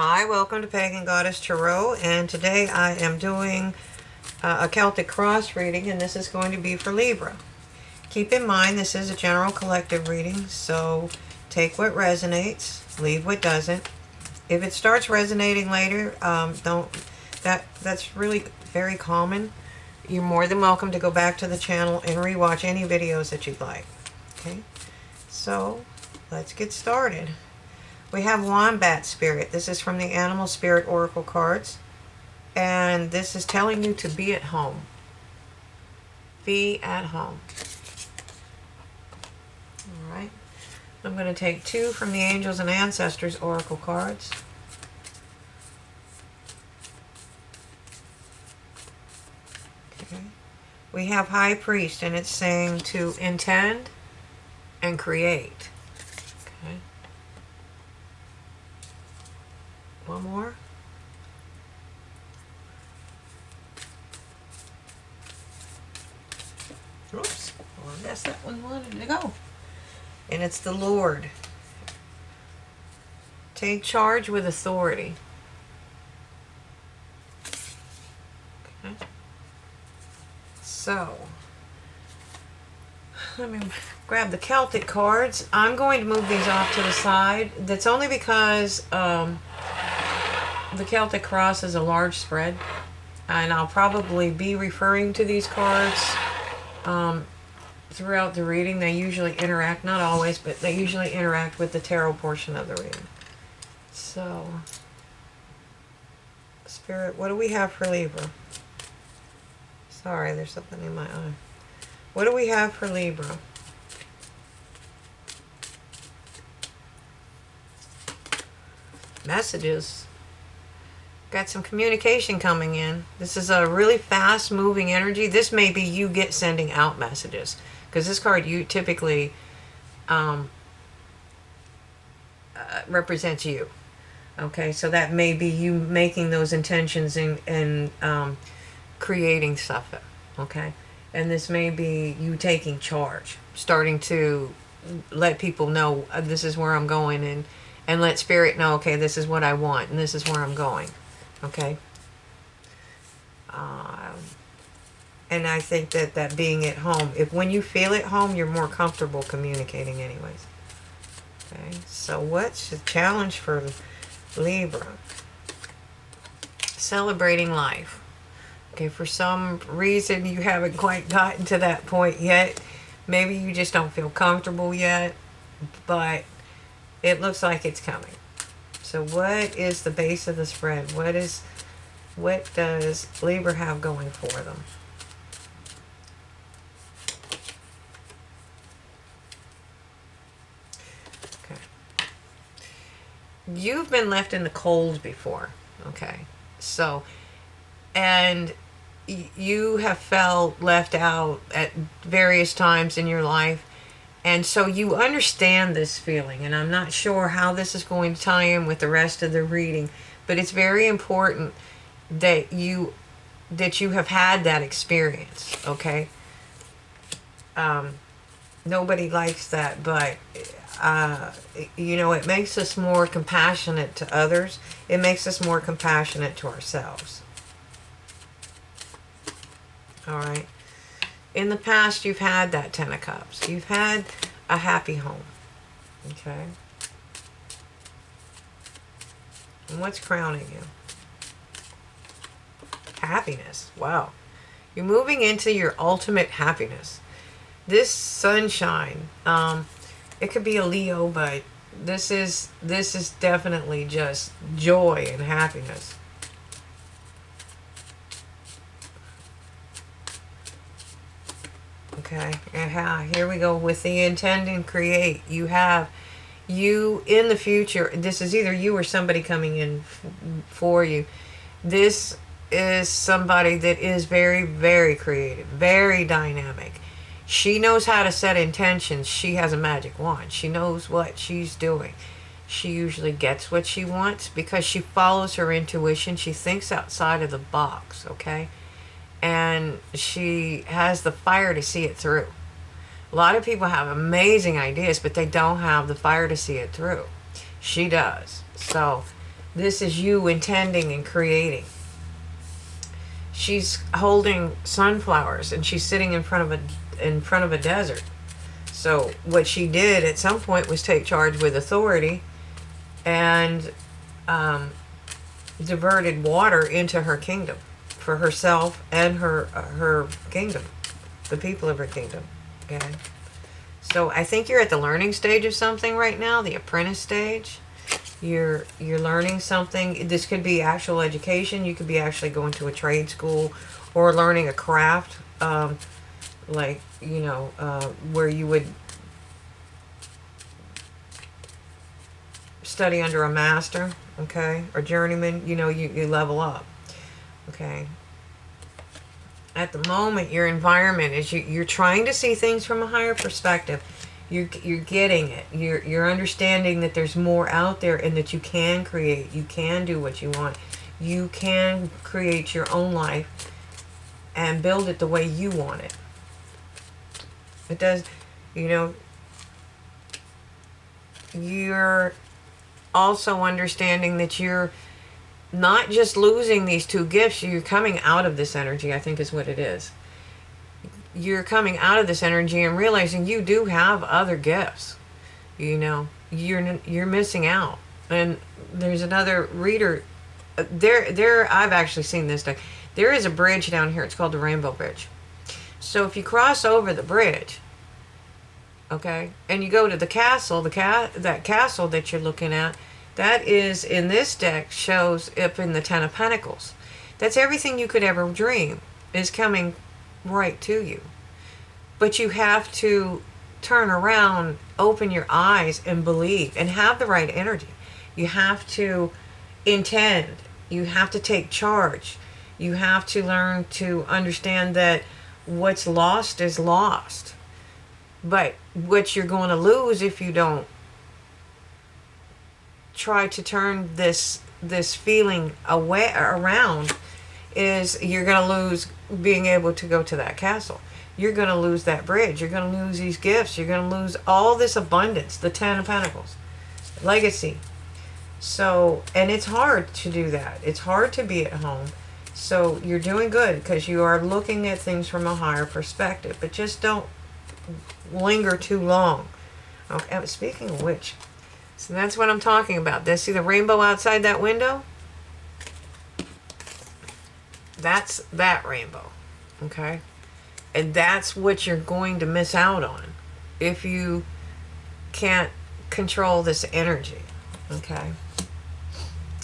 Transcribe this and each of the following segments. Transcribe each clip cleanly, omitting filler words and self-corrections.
Hi, welcome to Pagan Goddess Tarot, and today I am doing a Celtic cross reading, and this is going to be for Libra. Keep in mind this is a general collective reading, so take what resonates, leave what doesn't. If it starts resonating later, that's really very common. You're more than welcome to go back to the channel and rewatch any videos that you'd like. Okay, so let's get started. We have Wombat Spirit. This is from the Animal Spirit Oracle cards. And this is telling you to be at home. Be at home. Alright. I'm going to take two from the Angels and Ancestors Oracle cards. Okay. We have High Priest, and it's saying to intend and create. Okay. One more. Oops. Well, I guess that one wanted to go. And it's the Lord. Take charge with authority. Okay. So, let me grab the Celtic cards. I'm going to move these off to the side. That's only because the Celtic cross is a large spread, and I'll probably be referring to these cards throughout the reading. They usually interact, not always, but they usually interact with the tarot portion of the reading. So, Spirit, what do we have for Libra? Sorry, there's something in my eye. What do we have for Libra? Messages. Got some communication coming in. This is a really fast moving energy. This may be you sending out messages, because this card you typically represents you. Okay, so that may be you making those intentions and creating stuff. Okay, and this may be you taking charge, starting to let people know this is where I'm going, and let Spirit know, okay, this is what I want and this is where I'm going. Okay. And I think that being at home, if when you feel at home, you're more comfortable communicating anyways. Okay. So what's the challenge for Libra? Celebrating life. Okay. For some reason, you haven't quite gotten to that point yet. Maybe you just don't feel comfortable yet, but it looks like it's coming. So what is the base of the spread? What does Libra have going for them? Okay. You've been left in the cold before. Okay. So, and you have felt left out at various times in your life. And so you understand this feeling, and I'm not sure how this is going to tie in with the rest of the reading, but it's very important that you have had that experience, okay? Nobody likes that, but, it makes us more compassionate to others. It makes us more compassionate to ourselves. All right? In the past, you've had that Ten of Cups. You've had a happy home. Okay? And what's crowning you? Happiness. Wow. You're moving into your ultimate happiness. This sunshine, it could be a Leo, but this is definitely just joy and happiness. Okay, here we go with the intend and create. You have you in the future. This is either you or somebody coming in for you. This is somebody that is very, very creative, very dynamic. She knows how to set intentions. She has a magic wand. She knows what she's doing. She usually gets what she wants because she follows her intuition. She thinks outside of the box, okay? And she has the fire to see it through. A lot of people have amazing ideas, but they don't have the fire to see it through. She does. So This is you intending and creating. She's holding sunflowers and she's sitting in front of a desert. So what she did at some point was take charge with authority and diverted water into her kingdom for herself and her kingdom, the people of her kingdom. Okay. So I think you're at the learning stage of something right now, the apprentice stage. You're learning something. This could be actual education. You could be actually going to a trade school or learning a craft, like, where you would study under a master, okay, or journeyman. You level up, okay. At the moment, your environment is you're trying to see things from a higher perspective. You're getting it. You're understanding that there's more out there and that you can create. You can do what you want. You can create your own life and build it the way you want it. It does, you're also understanding that you're not just losing these two gifts, you're coming out of this energy, I think is what it is. You're coming out of this energy and realizing you do have other gifts. You're missing out. And there's another reader there I've actually seen this deck. There is a bridge down here. It's called the Rainbow Bridge. So if you cross over the bridge, okay, and you go to the castle, that castle that you're looking at, that is, in this deck, shows up in the Ten of Pentacles. That's everything you could ever dream is coming right to you. But you have to turn around, open your eyes, and believe, and have the right energy. You have to intend. You have to take charge. You have to learn to understand that what's lost is lost. But what you're going to lose if you don't try to turn this feeling around is you're going to lose being able to go to that castle. You're going to lose that bridge. You're going to lose these gifts. You're going to lose all this abundance, the Ten of Pentacles, legacy. So, and it's hard to do that. It's hard to be at home. So you're doing good because you are looking at things from a higher perspective. But just don't linger too long. Okay, speaking of which, so that's what I'm talking about. See the rainbow outside that window? That's that rainbow. Okay? And that's what you're going to miss out on if you can't control this energy. Okay?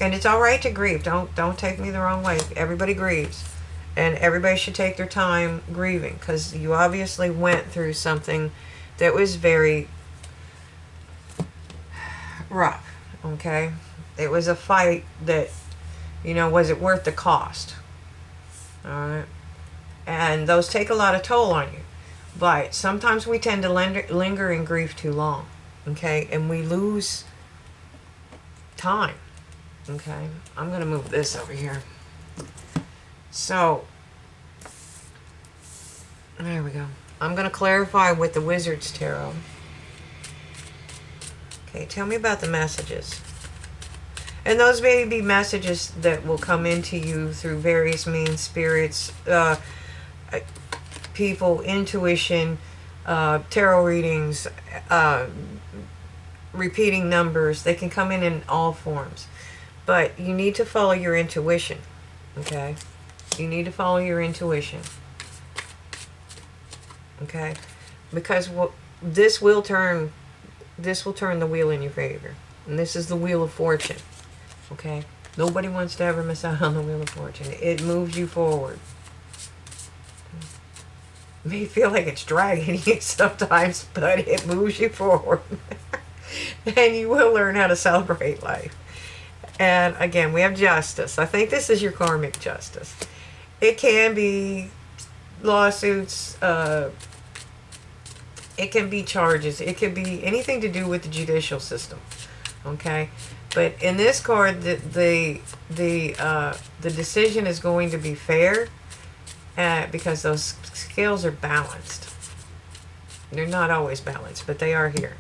And it's all right to grieve. Don't take me the wrong way. Everybody grieves. And everybody should take their time grieving because you obviously went through something that was very rough. Okay? It was a fight that, was it worth the cost? All right? And those take a lot of toll on you. But sometimes we tend to linger in grief too long. Okay? And we lose time. Okay? I'm going to move this over here. So, there we go. I'm going to clarify with the Wizard's Tarot. Okay, tell me about the messages. And those may be messages that will come into you through various means, spirits, people, intuition, tarot readings, repeating numbers. They can come in all forms. But you need to follow your intuition. Okay? You need to follow your intuition. Okay? Because this will turn the wheel in your favor. And this is the Wheel of Fortune. Okay? Nobody wants to ever miss out on the Wheel of Fortune. It moves you forward. It may feel like it's dragging you sometimes, but it moves you forward. And you will learn how to celebrate life. And again, we have justice. I think this is your karmic justice. It can be lawsuits. It can be charges. It could be anything to do with the judicial system. Okay? But in this card, the decision is going to be fair because those scales are balanced. They're not always balanced, but they are here.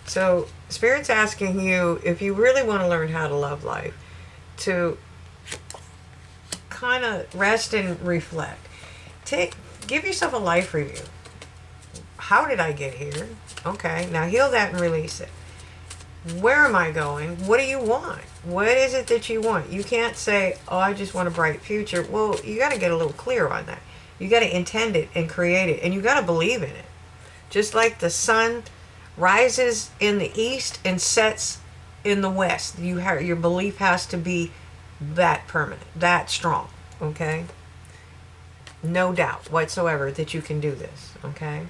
So Spirit's asking you, if you really want to learn how to love life, to kind of rest and reflect. Give yourself a life review. How did I get here? Okay, now heal that and release it. Where am I going? What do you want? What is it that you want? You can't say, oh, I just want a bright future. Well, you got to get a little clear on that. You got to intend it and create it, and you got to believe in it. Just like the sun rises in the east and sets in the west, your belief has to be that permanent, that strong, okay? No doubt whatsoever that you can do this, okay?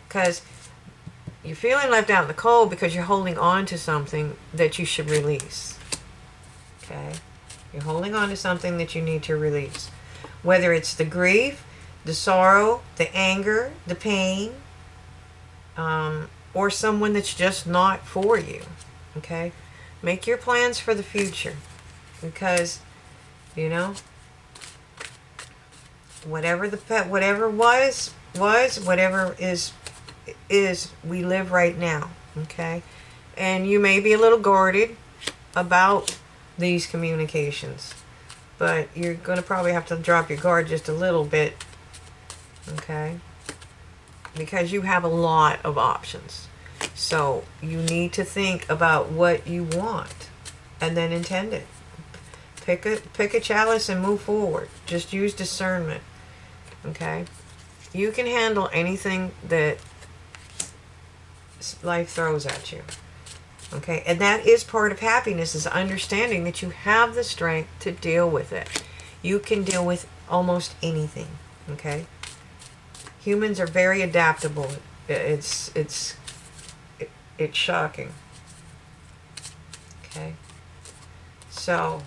Because you're feeling left out in the cold because you're holding on to something that you should release, okay? You're holding on to something that you need to release. Whether it's the grief, the sorrow, the anger, the pain, or someone that's just not for you, okay? Make your plans for the future, because, you know, whatever was, whatever is, we live right now, okay? And you may be a little guarded about these communications, but you're going to probably have to drop your guard just a little bit, okay? Because you have a lot of options. So you need to think about what you want and then intend it. Pick a chalice and move forward. Just use discernment, okay? You can handle anything that life throws at you, okay? And that is part of happiness, is understanding that you have the strength to deal with it. You can deal with almost anything, okay? Humans are very adaptable. It's shocking, okay? So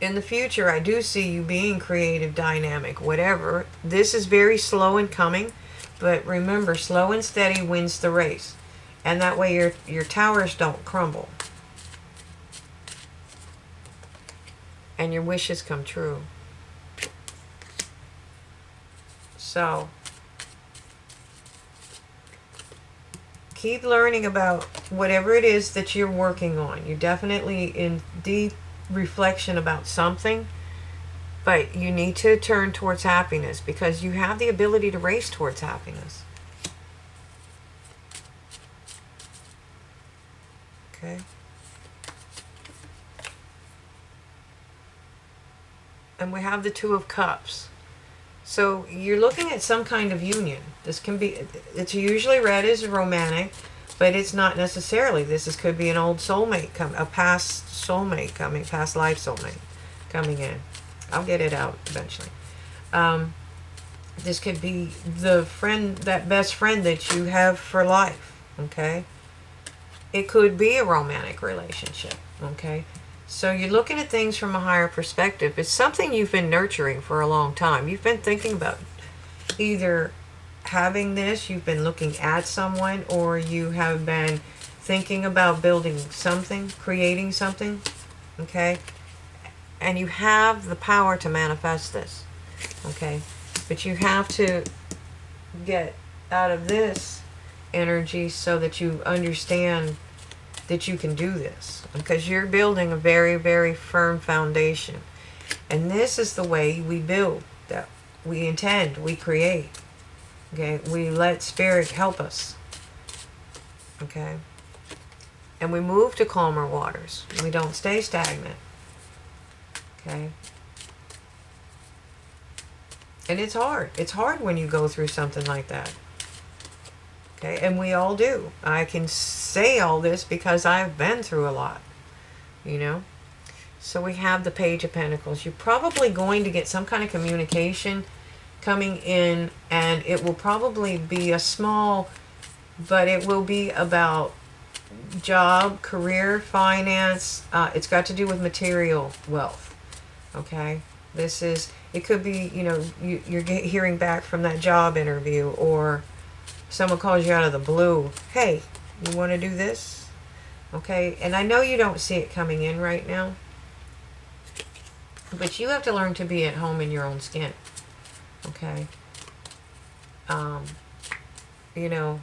in the future, I do see you being creative, dynamic, whatever. This is very slow in coming, but remember, slow and steady wins the race. And that way your towers don't crumble. And your wishes come true. So keep learning about whatever it is that you're working on. You're definitely in deep reflection about something, but you need to turn towards happiness, because you have the ability to race towards happiness. Okay? And we have the Two of Cups. So you're looking at some kind of union. This can be, it's usually read as romantic, but it's not necessarily. Could be an old soulmate, a past soulmate coming, past life soulmate coming in. I'll get it out eventually. This could be the friend, that best friend that you have for life, okay? It could be a romantic relationship, okay? So you're looking at things from a higher perspective. It's something you've been nurturing for a long time. You've been thinking about either having this, you've been looking at someone, or you have been thinking about building something, creating something, okay? And you have the power to manifest this, okay? But you have to get out of this energy so that you understand that you can do this, because you're building a very, very firm foundation. And this is the way we build, that we intend, we create, okay? We let spirit help us, okay? And we move to calmer waters. We don't stay stagnant, okay? And it's hard. It's hard when you go through something like that. Okay, and we all do. I can say all this because I've been through a lot, you know. So we have the Page of Pentacles. You're probably going to get some kind of communication coming in, and it will probably be a small, but it will be about job, career, finance. It's got to do with material wealth, okay? It could be, you know, you're hearing back from that job interview, or someone calls you out of the blue. Hey, you want to do this? Okay, and I know you don't see it coming in right now, but you have to learn to be at home in your own skin. Okay? You know,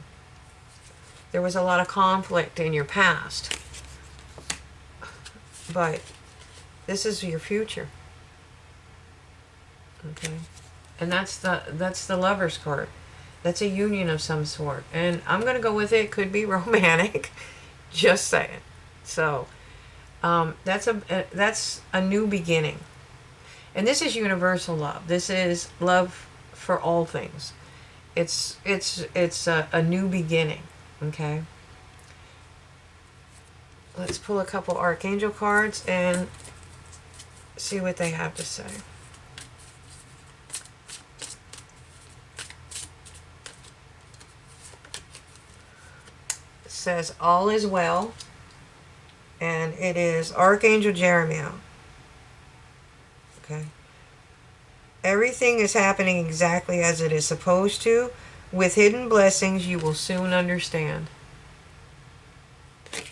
there was a lot of conflict in your past. but this is your future. Okay, and that's the Lover's card. That's a union of some sort, and I'm gonna go with it. Could be romantic, just saying. So that's a new beginning, and this is universal love. This is love for all things. It's a new beginning. Okay. Let's pull a couple Archangel cards and see what they have to say. It says all is well, and it is Archangel Jeremiah. Okay. Everything is happening exactly as it is supposed to. With hidden blessings, you will soon understand. Okay.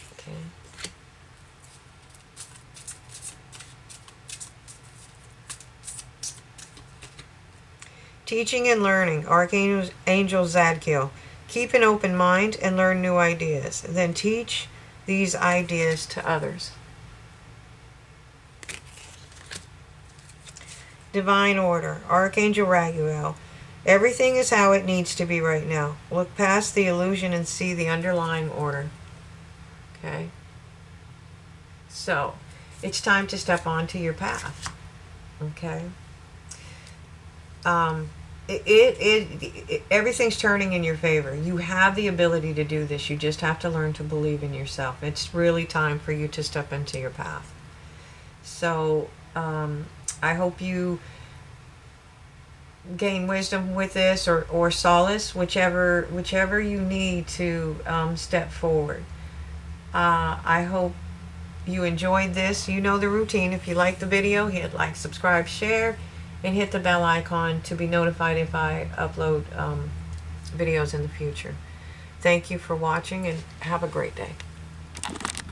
Teaching and learning, Archangel Zadkiel. Keep an open mind and learn new ideas. Then teach these ideas to others. Divine order, Archangel Raguel. Everything is how it needs to be right now. Look past the illusion and see the underlying order. Okay? So, it's time to step onto your path. Okay? Everything's turning in your favor. You have the ability to do this. You just have to learn to believe in yourself. It's really time for you to step into your path. So, I hope you gain wisdom with this, or solace, whichever you need to step forward. I hope you enjoyed this. You know the routine. If you like the video, hit like, subscribe, share, and hit the bell icon to be notified if I upload videos in the future. Thank you for watching, and have a great day.